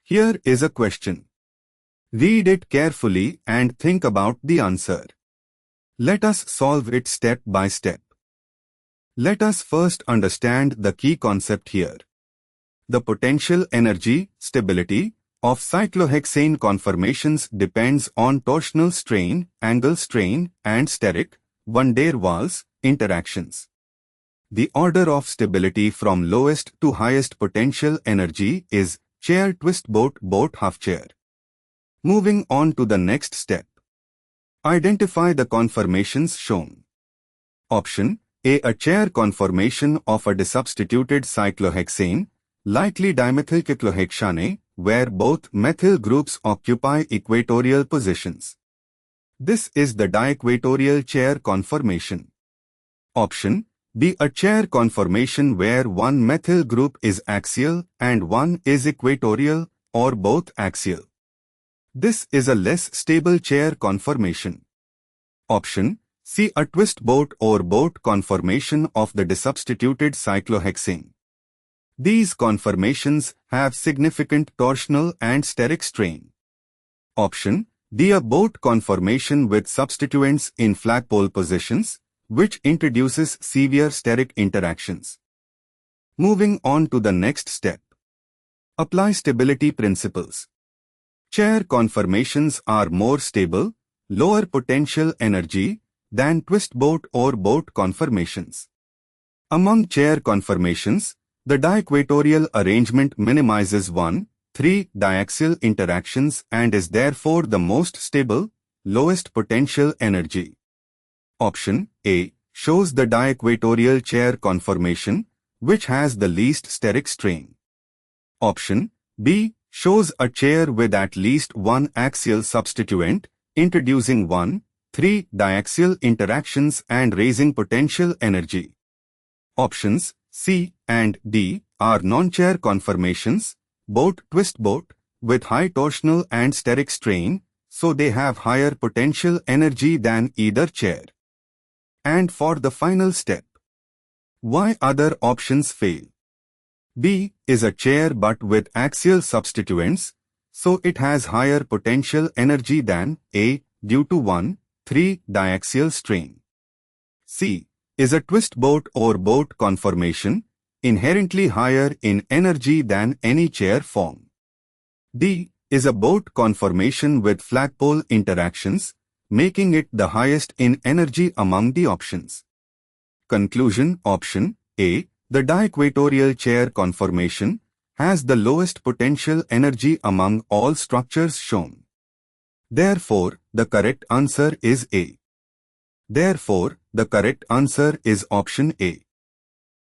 Here is a question. Read it carefully and think about the answer. Let us solve it step by step. Let us first understand the key concept here. The potential energy, stability, of cyclohexane conformations depends on torsional strain, angle strain, and steric, van der Waals, interactions. The order of stability from lowest to highest potential energy is chair twist boat half chair. Moving on to the next step. Identify the conformations shown. Option A chair conformation of a desubstituted cyclohexane, likely dimethylcyclohexane, where both methyl groups occupy equatorial positions. This is the diequatorial chair conformation. Option B a chair conformation where one methyl group is axial and one is equatorial or both axial. This is a less stable chair conformation. Option C a twist boat or boat conformation of the desubstituted cyclohexane. These conformations have significant torsional and steric strain. Option D a boat conformation with substituents in flagpole positions, which introduces severe steric interactions. Moving on to the next step. Apply stability principles. Chair conformations are more stable, lower potential energy, than twist boat or boat conformations. Among chair conformations, the diequatorial arrangement minimizes 1,3 diaxial interactions and is therefore the most stable, lowest potential energy. Option A shows the diequatorial chair conformation, which has the least steric strain. Option B shows a chair with at least one axial substituent, introducing 1,3 diaxial interactions and raising potential energy. Options C and D are non-chair conformations, boat twist boat, with high torsional and steric strain, so they have higher potential energy than either chair. And for the final step, why other options fail? B is a chair but with axial substituents, so it has higher potential energy than A due to 1,3 diaxial strain. C is a twist boat or boat conformation, inherently higher in energy than any chair form. D is a boat conformation with flagpole interactions, making it the highest in energy among the options. Conclusion. Option A, the diequatorial chair conformation, has the lowest potential energy among all structures shown. Therefore, the correct answer is A. Therefore, the correct answer is option A.